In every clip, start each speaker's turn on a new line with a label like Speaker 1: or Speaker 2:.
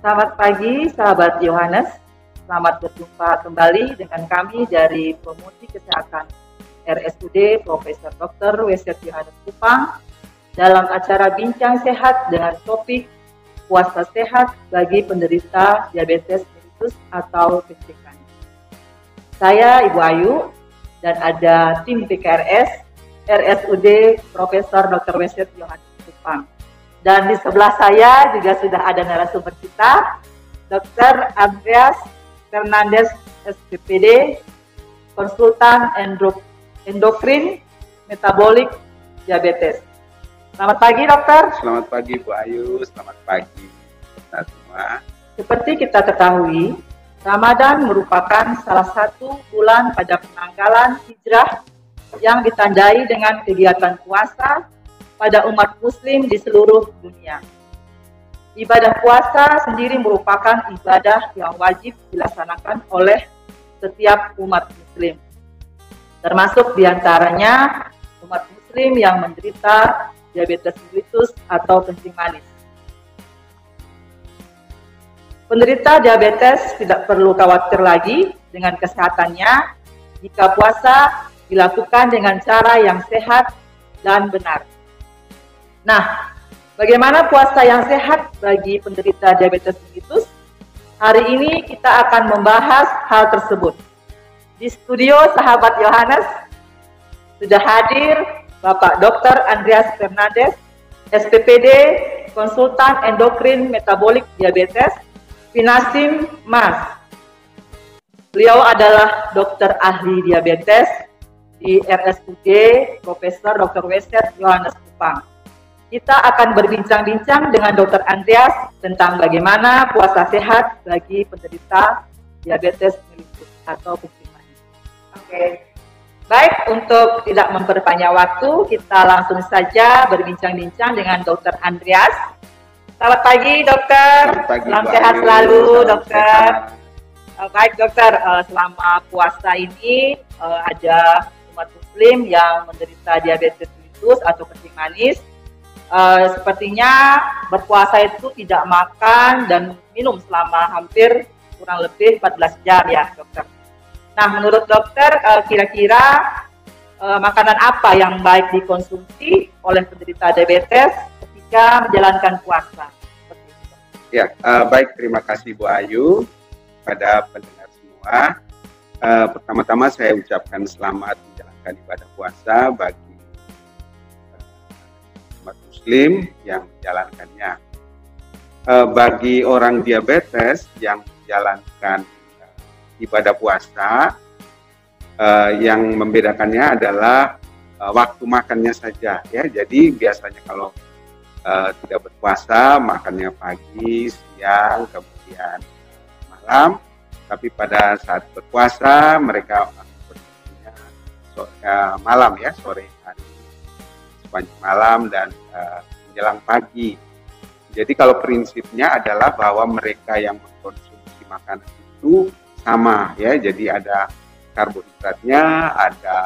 Speaker 1: Selamat pagi, sahabat Yohanes. Selamat berjumpa kembali dengan kami dari Promosi Kesehatan RSUD Profesor Dr. Weset Yohanes Kupang dalam acara Bincang Sehat dengan topik puasa sehat bagi penderita diabetes mellitus atau kencing manis. Saya Ibu Ayu dan ada tim PKRS RSUD Profesor Dr. Weset Yohanes Kupang. Dan di sebelah saya juga sudah ada narasumber kita, Dr. Andreas Fernandes, SPPD, konsultan endokrin metabolik diabetes. Selamat pagi, dokter.
Speaker 2: Selamat pagi, Bu Ayu. Selamat pagi, kita semua.
Speaker 1: Seperti kita ketahui, Ramadan merupakan salah satu bulan pada penanggalan hijrah yang ditandai dengan kegiatan puasa pada umat muslim di seluruh dunia. Ibadah puasa sendiri merupakan ibadah yang wajib dilaksanakan oleh setiap umat muslim. Termasuk diantaranya umat muslim yang menderita diabetes mellitus atau kencing manis. Penderita diabetes tidak perlu khawatir lagi dengan kesehatannya jika puasa dilakukan dengan cara yang sehat dan benar. Nah, bagaimana puasa yang sehat bagi penderita diabetes mellitus? Hari ini kita akan membahas hal tersebut. Di studio sahabat Yohanes sudah hadir Bapak Dr. Andreas Fernandes, SPPD, konsultan endokrin metabolik diabetes, Finasim Mas. Beliau adalah dokter ahli diabetes di RSUD Profesor Dr. Weset Yohanes Kupang. Kita akan berbincang-bincang dengan Dr. Andreas tentang bagaimana puasa sehat bagi penderita diabetes mellitus atau kencing manis. Oke. Baik, untuk tidak memperpanjang waktu, kita langsung saja berbincang-bincang dengan Dr. Andreas. Selamat pagi, dokter. Salam sehat selalu, dokter. Baik, dokter. Selama puasa ini ada umat muslim yang menderita diabetes mellitus atau kencing manis. Sepertinya berpuasa itu tidak makan dan minum selama hampir kurang lebih 14 jam ya, dokter. Nah, menurut dokter kira-kira makanan apa yang baik dikonsumsi oleh penderita diabetes ketika menjalankan puasa?
Speaker 2: Ya, baik, terima kasih Bu Ayu pada pendengar semua. Pertama-tama saya ucapkan selamat menjalankan ibadah puasa bagi umat muslim yang menjalankannya. Bagi orang diabetes yang menjalankan ibadah puasa, yang membedakannya adalah waktu makannya saja ya. Jadi biasanya kalau tidak berpuasa makannya pagi, siang, kemudian malam. Tapi pada saat berpuasa mereka berpuasanya malam ya, sore hari, sepanjang malam dan menjelang pagi. Jadi kalau prinsipnya adalah bahwa mereka yang mengkonsumsi makanan itu sama ya. Jadi ada karbohidratnya, ada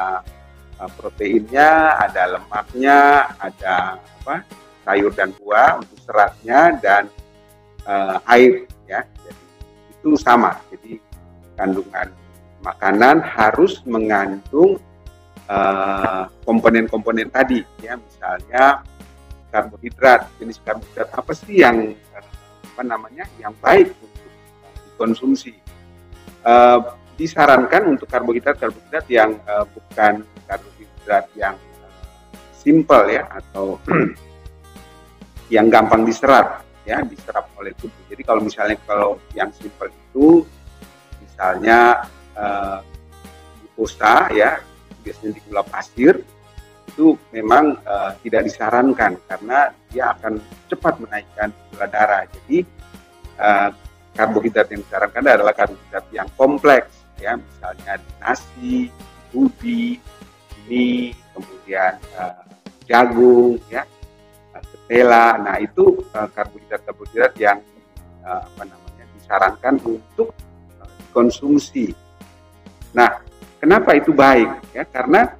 Speaker 2: proteinnya, ada lemaknya, ada sayur dan buah untuk seratnya dan air ya. Jadi itu sama. Jadi kandungan makanan harus mengandung komponen-komponen tadi ya, misalnya karbohidrat. Jenis karbohidrat apa sih yang yang baik untuk dikonsumsi? Disarankan untuk karbohidrat yang bukan karbohidrat yang simple ya, atau yang gampang diserap oleh tubuh. Jadi kalau yang simple itu misalnya glukosa ya, biasanya di gula pasir, itu memang tidak disarankan karena dia akan cepat menaikkan gula darah. Jadi karbohidrat yang disarankan adalah karbohidrat yang kompleks ya, misalnya nasi, ubi, mie, kemudian jagung ya, ketela. Nah, itu karbohidrat yang disarankan untuk dikonsumsi. Nah, kenapa itu baik ya? Karena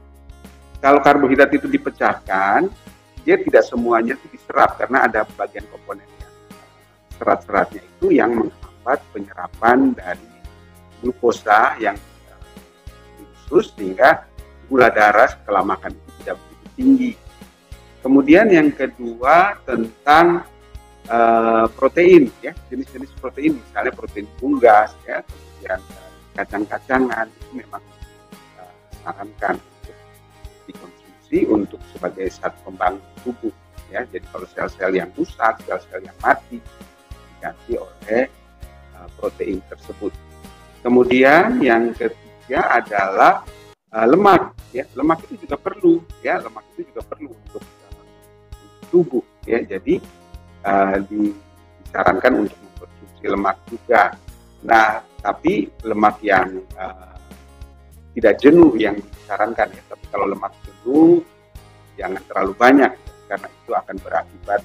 Speaker 2: kalau karbohidrat itu dipecahkan, dia tidak semuanya itu diserap karena ada bagian komponen yang serat-seratnya itu yang menghambat penyerapan dari glukosa yang di usus, sehingga gula darah setelah makan itu tidak begitu tinggi. Kemudian yang kedua tentang protein, ya, jenis-jenis protein, misalnya protein unggas, ya, kemudian kacang-kacangan itu memang disarankan untuk dikonsumsi untuk sebagai zat pembangun tubuh, ya. Jadi kalau sel-sel yang rusak, sel-sel yang mati diganti oleh protein tersebut. Kemudian yang ketiga adalah lemak, ya. Lemak itu juga perlu, ya. Lemak itu juga perlu untuk tubuh, ya. Jadi disarankan untuk mengkonsumsi lemak juga. Nah, tapi lemak yang tidak jenuh yang disarankan, ya. Tapi kalau lemak jenuh jangan terlalu banyak, karena itu akan berakibat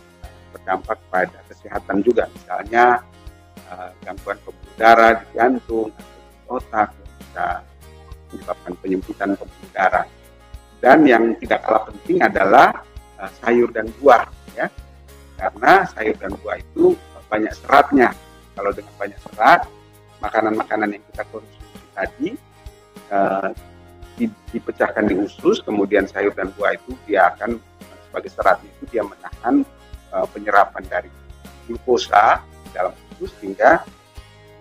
Speaker 2: berdampak pada kesehatan juga, misalnya gangguan pembuluh darah di jantung atau di otak, yang bisa menyebabkan penyempitan pembuluh darah. Dan yang tidak kalah penting adalah sayur dan buah, ya, karena sayur dan buah itu banyak seratnya. Kalau dengan banyak serat, makanan-makanan yang kita konsumsi tadi dipecahkan di usus, kemudian sayur dan buah itu dia akan sebagai seratnya itu dia menahan penyerapan dari glukosa di dalam usus, sehingga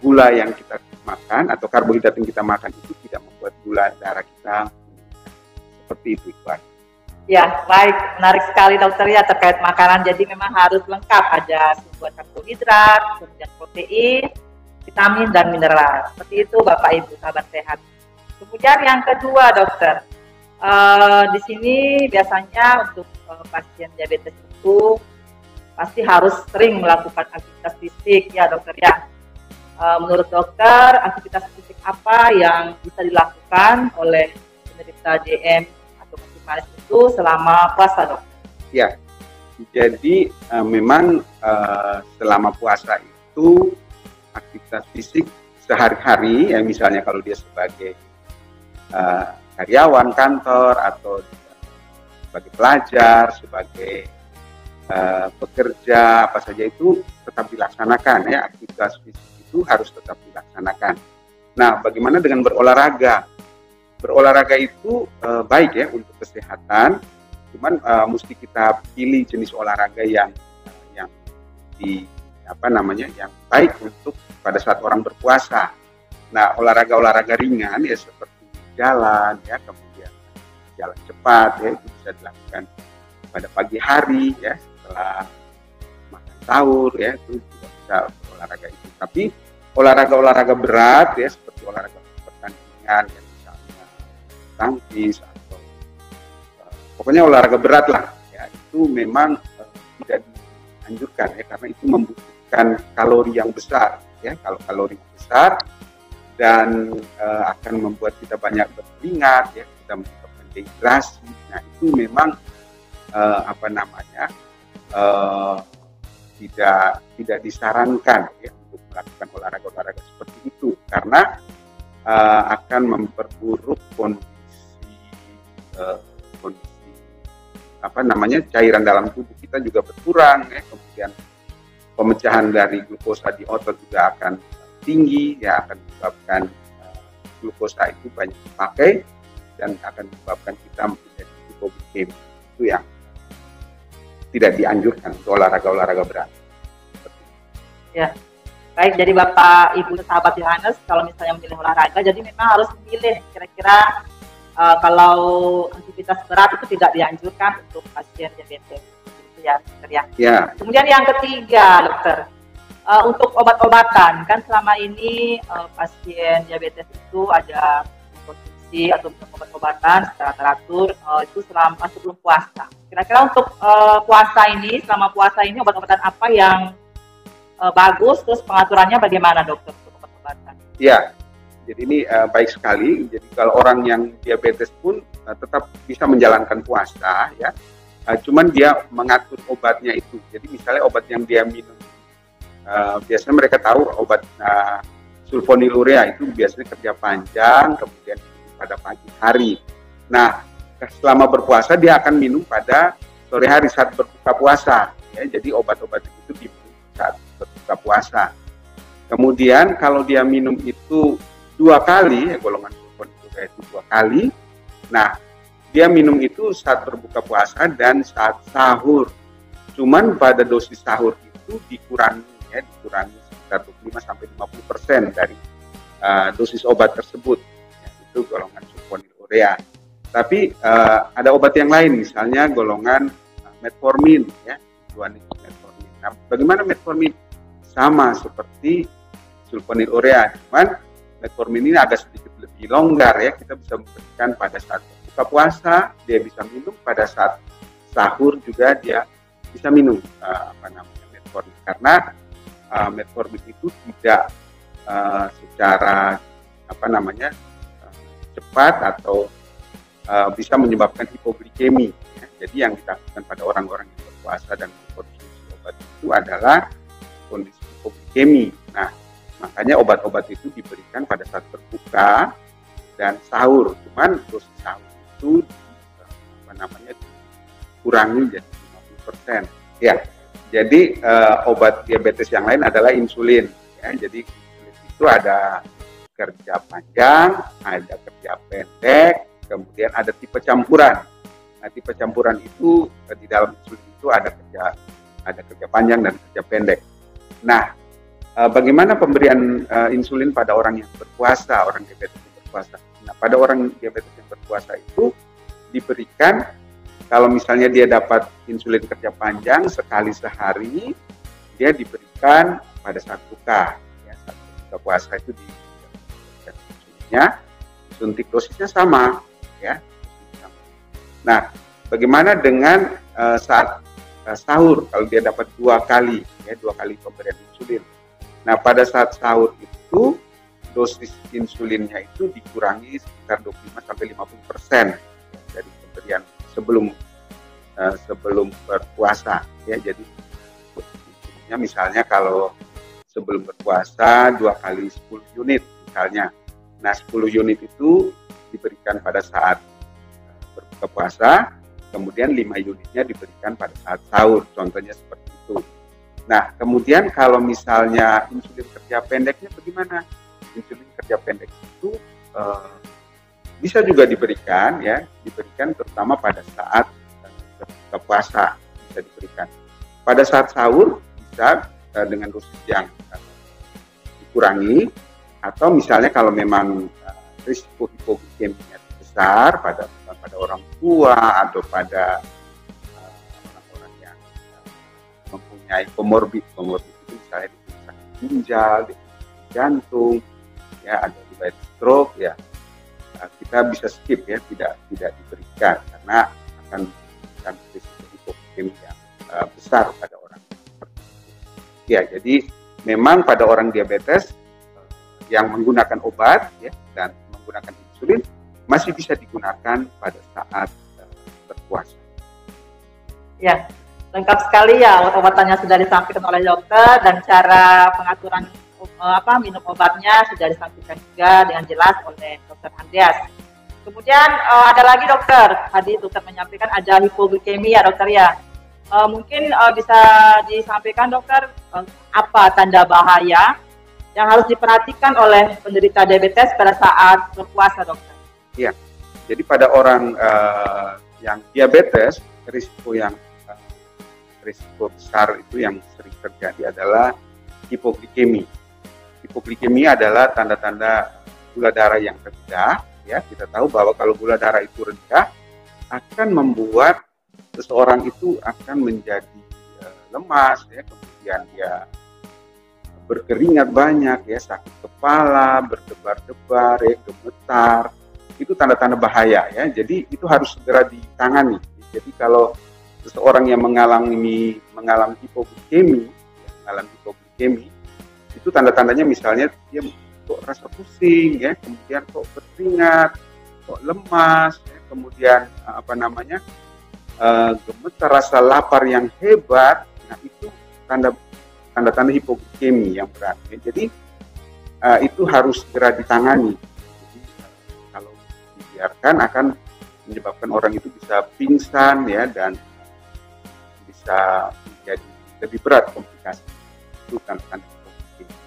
Speaker 2: gula yang kita makan atau karbohidrat yang kita makan itu tidak membuat gula darah kita meningkat. Seperti itu, Iqbal.
Speaker 1: Ya, baik. Menarik sekali dokter ya terkait makanan. Jadi memang harus lengkap, ada sumber karbohidrat, kemudian protein, vitamin, dan mineral. Seperti itu Bapak Ibu sahabat sehat. Kemudian yang kedua dokter, di sini biasanya untuk pasien diabetes itu pasti harus sering melakukan aktivitas fisik, ya dokter ya. Menurut dokter, aktivitas fisik apa yang bisa dilakukan oleh penderita DM atau kencing manis itu selama puasa, dok? Ya,
Speaker 2: jadi memang selama puasa itu aktivitas fisik sehari-hari, ya, misalnya kalau dia sebagai karyawan kantor atau sebagai pelajar, sebagai pekerja, apa saja itu tetap dilaksanakan, ya. Aktivitas fisik itu harus tetap dilaksanakan. Nah, bagaimana dengan berolahraga? Berolahraga itu baik, ya, untuk kesehatan. Cuman mesti kita pilih jenis olahraga yang yang baik untuk pada saat orang berpuasa. Nah, olahraga ringan, ya, seperti jalan, ya, kemudian jalan cepat, ya, itu bisa dilakukan pada pagi hari, ya, setelah makan sahur, ya, itu juga bisa olahraga itu. Tapi olahraga berat, ya, seperti olahraga pertandingan, ya, misalnya tangkis atau pokoknya olahraga berat lah, ya, itu memang tidak dianjurkan, ya, karena itu membutuhkan kalori yang besar, ya. Kalau kalori besar dan akan membuat kita banyak berkeringat, ya, kita menyebabkan dehidrasi. Nah, itu memang tidak disarankan, ya, untuk melakukan olahraga seperti itu, karena akan memperburuk kondisi cairan dalam tubuh kita juga berkurang, ya. Kemudian pemecahan dari glukosa di otot juga akan tinggi, ya, akan menyebabkan glukosa itu banyak dipakai dan akan menyebabkan kita menjadi hipoglikemia. Itu yang tidak dianjurkan untuk olahraga berat.
Speaker 1: Ya, baik. Jadi Bapak Ibu sahabat Yohanes, kalau misalnya memilih olahraga, jadi memang harus memilih kira-kira kalau aktivitas berat itu tidak dianjurkan untuk pasien diabetes. Gitu ya, dokter ya. Ya. Kemudian yang ketiga, dokter, untuk obat-obatan, kan selama ini pasien diabetes itu ada konsumsi atau obat-obatan secara teratur itu selama sebelum puasa. Kira-kira untuk selama puasa ini obat-obatan apa yang bagus, terus pengaturannya bagaimana, dokter, untuk obat-obatan? Ya, jadi ini baik sekali. Jadi kalau orang yang diabetes pun tetap bisa menjalankan puasa, ya. Cuman dia mengatur obatnya itu. Jadi misalnya obat yang dia minum, biasanya mereka tahu obat sulfonilurea itu biasanya kerja panjang, kemudian pada pagi hari. Nah, selama berpuasa dia akan minum pada sore hari saat berbuka puasa, ya. Jadi obat-obat itu diminum saat berbuka
Speaker 2: berbuka puasa. Kemudian kalau dia minum itu 2 kali, golongan sulfonilurea itu 2 kali. Nah, dia minum itu saat berbuka puasa dan saat sahur. Cuman pada dosis sahur itu dikurangi sekitar 25-50% dari dosis obat tersebut. Ya, itu golongan sulfonilurea. Tapi ada obat yang lain, misalnya golongan metformin, ya, metformin. Nah, bagaimana metformin? Sama seperti sulfonilurea, cuman metformin ini agak sedikit lebih longgar, ya. Kita bisa memberikan pada saat berbuka puasa, dia bisa minum, pada saat sahur juga dia bisa minum metformin, karena metformin itu tidak secara cepat atau bisa menyebabkan hipoglikemi. Ya. Jadi yang ditakutkan pada orang-orang yang berpuasa dan mengkonsumsi obat itu adalah kondisi hipoglikemi. Nah, makanya obat-obat itu diberikan pada saat berbuka dan sahur. Cuman dosis sahur itu dikurangi jadi 50%. Ya. Jadi obat diabetes yang lain adalah insulin. Ya. Jadi insulin itu ada kerja panjang, ada kerja pendek, kemudian ada tipe campuran. Nah, tipe campuran itu di dalam insulin itu ada kerja panjang dan kerja pendek. Nah, bagaimana pemberian insulin pada orang yang berpuasa, orang diabetes yang berpuasa? Nah, pada orang diabetes yang berpuasa itu diberikan, kalau misalnya dia dapat insulin kerja panjang sekali sehari, dia diberikan pada saat buka. Ya, saat buka puasa itu diberikan insulinnya, suntik dosisnya sama. Ya. Nah, bagaimana dengan saat sahur? Kalau dia dapat 2 kali, ya, 2 kali pemberian insulin. Nah, pada saat sahur itu dosis insulinnya itu dikurangi sekitar 25-50% dari pemberian sebelum berpuasa. Ya, jadi insulinnya misalnya kalau sebelum berpuasa 2 kali 10 unit misalnya. Nah, 10 unit itu diberikan pada saat berbuka puasa, kemudian 5 unitnya diberikan pada saat sahur, contohnya seperti itu. Nah, kemudian kalau misalnya insulin kerja pendeknya bagaimana? Insulin kerja pendek itu bisa juga diberikan, ya, diberikan terutama pada saat berbuka puasa bisa diberikan. Pada saat sahur bisa dengan dosis yang dikurangi, atau misalnya kalau memang risiko hipoglikeminya besar pada orang tua atau pada orang-orang yang mempunyai komorbid itu misalnya sakit ginjal, jantung, ya, ada riwayat stroke, ya, kita bisa skip, ya, tidak diberikan karena akan memberikan risiko hipoglikemi yang besar pada orang seperti itu. Ya, jadi memang pada orang diabetes yang menggunakan obat, ya, dan menggunakan insulin masih bisa digunakan pada saat berpuasa.
Speaker 1: Ya, lengkap sekali ya, obat-obatannya sudah disampaikan oleh dokter dan cara pengaturan minum obatnya sudah disampaikan juga dengan jelas oleh dokter Andreas. Kemudian ada lagi dokter, tadi dokter menyampaikan ada hipoglikemi ya dokter ya. Mungkin bisa disampaikan dokter apa tanda bahaya yang harus diperhatikan oleh penderita diabetes pada saat berpuasa, dokter?
Speaker 2: Iya, jadi pada orang yang diabetes, risiko besar itu yang sering terjadi adalah hipoglikemi. Hipoglikemi adalah tanda-tanda gula darah yang rendah. Ya, kita tahu bahwa kalau gula darah itu rendah akan membuat seseorang itu akan menjadi lemas, ya, kemudian dia berkeringat banyak, ya, sakit kepala, berdebar-debar, ya, gemetar. Itu tanda-tanda bahaya, ya. Jadi itu harus segera ditangani. Jadi kalau seseorang yang mengalami hipoglikemi, itu tanda-tandanya misalnya dia kok rasa pusing, ya, kemudian kok berkeringat, kok lemas, ya, kemudian gemetar, rasa lapar yang hebat. Nah, itu tanda-tanda hipoglikemi yang berat. Ya. Jadi itu harus segera ditangani. Jadi, kalau dibiarkan akan menyebabkan orang itu bisa pingsan, ya, dan bisa menjadi lebih berat komplikasi. itu tanda-tanda hipoglikemi.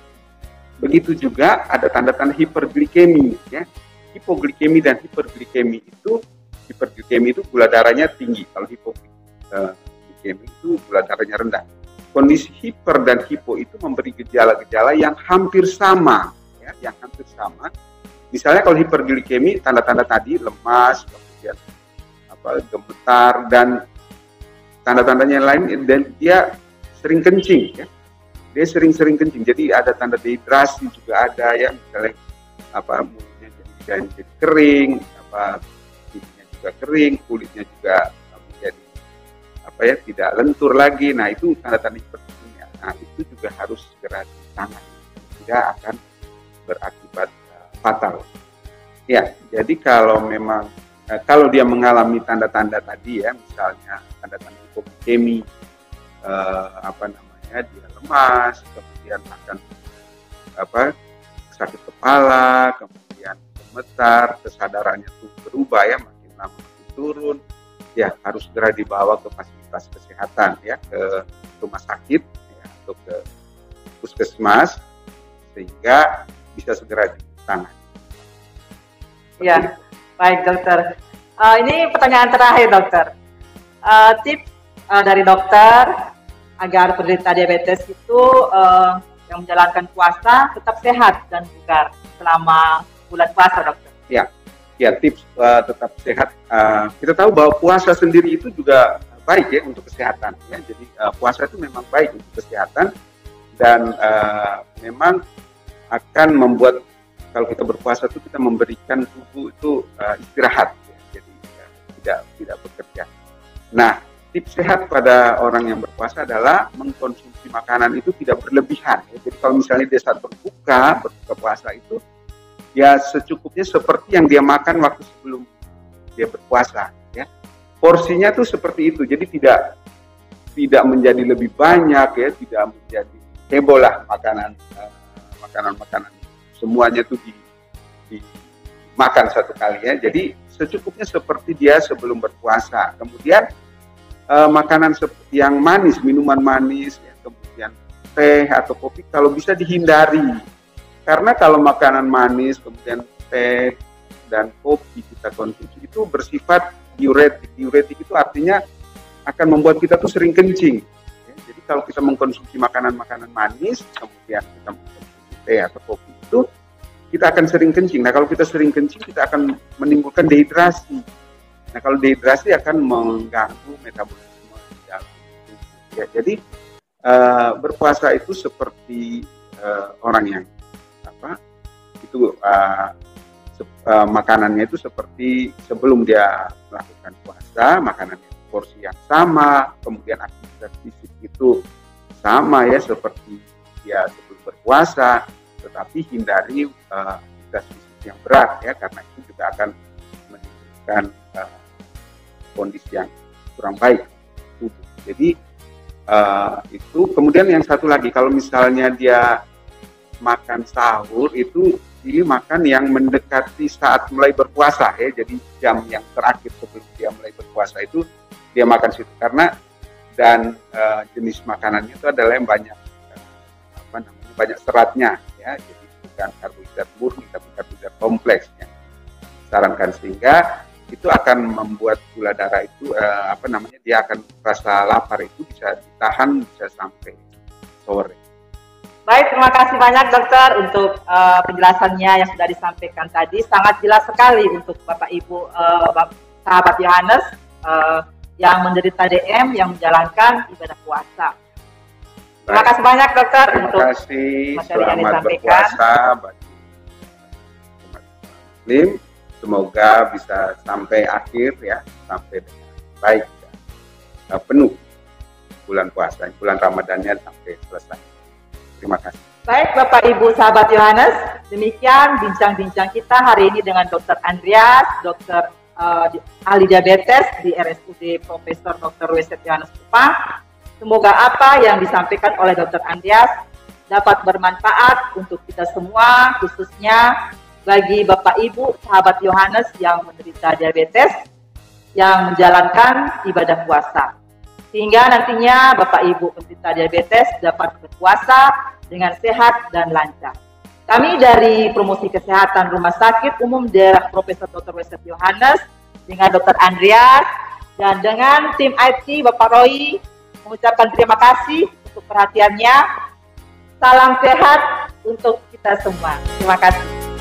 Speaker 2: Begitu juga ada tanda-tanda hiperglikemi, ya. Hipoglikemi dan hiperglikemi itu, hiperglikemi itu gula darahnya tinggi, kalau hipoglikemi itu gula darahnya rendah. Kondisi hiper dan hipo itu memberi gejala-gejala yang hampir sama, ya, yang hampir sama. Misalnya kalau hiperglikemi, tanda-tanda tadi lemas, kemudian gemetar, dan tanda-tandanya lain, dan dia sering kencing, ya. Dia sering-sering kencing. Jadi ada tanda dehidrasi juga ada, ya, misalnya mulutnya jadi kering, giginya juga kering, kulitnya juga menjadi tidak lentur lagi. Nah, itu tanda-tanda hiperglikemia. Nah, itu juga harus segera ditangani, tidak akan berakibat fatal. Ya, jadi kalau memang kalau dia mengalami tanda-tanda tadi, ya, misalnya tanda-tanda hipoglikemi, dia lemas, kemudian akan sakit kepala, kemudian gemetar, kesadarannya tuh berubah, ya, makin lama makin turun, ya, harus segera dibawa ke fasilitas kesehatan, ya, ke rumah sakit, ya, atau ke puskesmas, sehingga bisa segera ditangani.
Speaker 1: Ya, baik dokter. Ini pertanyaan terakhir dokter. Tips dari dokter agar penderita diabetes itu yang menjalankan puasa tetap sehat dan bugar selama bulan puasa, dokter.
Speaker 2: Ya, tips tetap sehat. Kita tahu bahwa puasa sendiri itu juga baik, ya, untuk kesehatan, ya. Jadi puasa itu memang baik untuk kesehatan, dan memang akan membuat, kalau kita berpuasa itu kita memberikan tubuh itu istirahat, ya. Jadi tidak bekerja. Nah, tips sehat pada orang yang berpuasa adalah mengkonsumsi makanan itu tidak berlebihan, ya. Jadi kalau misalnya dia saat berbuka puasa itu, ya secukupnya seperti yang dia makan waktu sebelum dia berpuasa, ya. Porsinya tuh seperti itu, jadi tidak menjadi lebih banyak, ya, tidak menjadi heboh lah makanan semuanya tuh dimakan satu kali, ya. Jadi secukupnya seperti dia sebelum berpuasa. Kemudian makanan seperti yang manis, minuman manis, ya, kemudian teh atau kopi kalau bisa dihindari. Karena kalau makanan manis, kemudian teh dan kopi kita konsumsi itu bersifat diuretik. Diuretik itu artinya akan membuat kita tuh sering kencing. Ya, jadi kalau kita mengkonsumsi makanan-makanan manis, kemudian kita mengkonsumsi teh atau kopi itu, kita akan sering kencing. Nah, kalau kita sering kencing, kita akan menimbulkan dehidrasi. Nah, kalau dehidrasi akan mengganggu metabolisme di dalam tubuh. Ya, jadi berpuasa itu seperti orang yang makanannya itu seperti sebelum dia melakukan puasa, makanannya porsi yang sama, kemudian aktivitas fisik itu sama, ya, seperti dia sebelum berpuasa, tetapi hindari aktivitas fisik yang berat, ya, karena itu juga akan menimbulkan kondisi yang kurang baik tubuh. Jadi itu. Kemudian yang satu lagi, kalau misalnya dia makan sahur itu pilih makan yang mendekati saat mulai berpuasa, ya. Jadi jam yang terakhir sebelum dia mulai berpuasa itu dia makan situ, karena jenis makanannya itu adalah yang banyak banyak seratnya, ya. Jadi bukan karbohidrat murni tapi karbohidrat kompleks, ya. Sarankan, sehingga itu akan membuat gula darah itu dia akan rasa lapar itu bisa ditahan bisa sampai sore.
Speaker 1: Baik, terima kasih banyak dokter untuk penjelasannya yang sudah disampaikan tadi. Sangat jelas sekali untuk Bapak Ibu sahabat Yohanes yang menderita DM yang menjalankan ibadah puasa. Terima kasih banyak dokter untuk materi yang disampaikan.
Speaker 2: Berpuasa bagi umat Muslim. Semoga bisa sampai akhir, ya, sampai dengan baik, ya, penuh bulan puasa, bulan Ramadannya sampai selesai. Terima kasih.
Speaker 1: Baik Bapak Ibu sahabat Yohanes, demikian bincang-bincang kita hari ini dengan Dr. Andreas, dokter ahli diabetes di RSUD Profesor Dr. Weset Yohanes Kupang. Semoga apa yang disampaikan oleh Dr. Andreas dapat bermanfaat untuk kita semua, khususnya bagi Bapak Ibu sahabat Yohanes yang menderita diabetes yang menjalankan ibadah puasa. sehingga nantinya Bapak Ibu penderita diabetes dapat berpuasa dengan sehat dan lancar. Kami dari Promosi Kesehatan Rumah Sakit Umum Daerah Profesor Dr. Wesep Yohanes dengan Dr. Andreas dan dengan tim IT Bapak Roy mengucapkan terima kasih untuk perhatiannya. Salam sehat untuk kita semua. Terima kasih.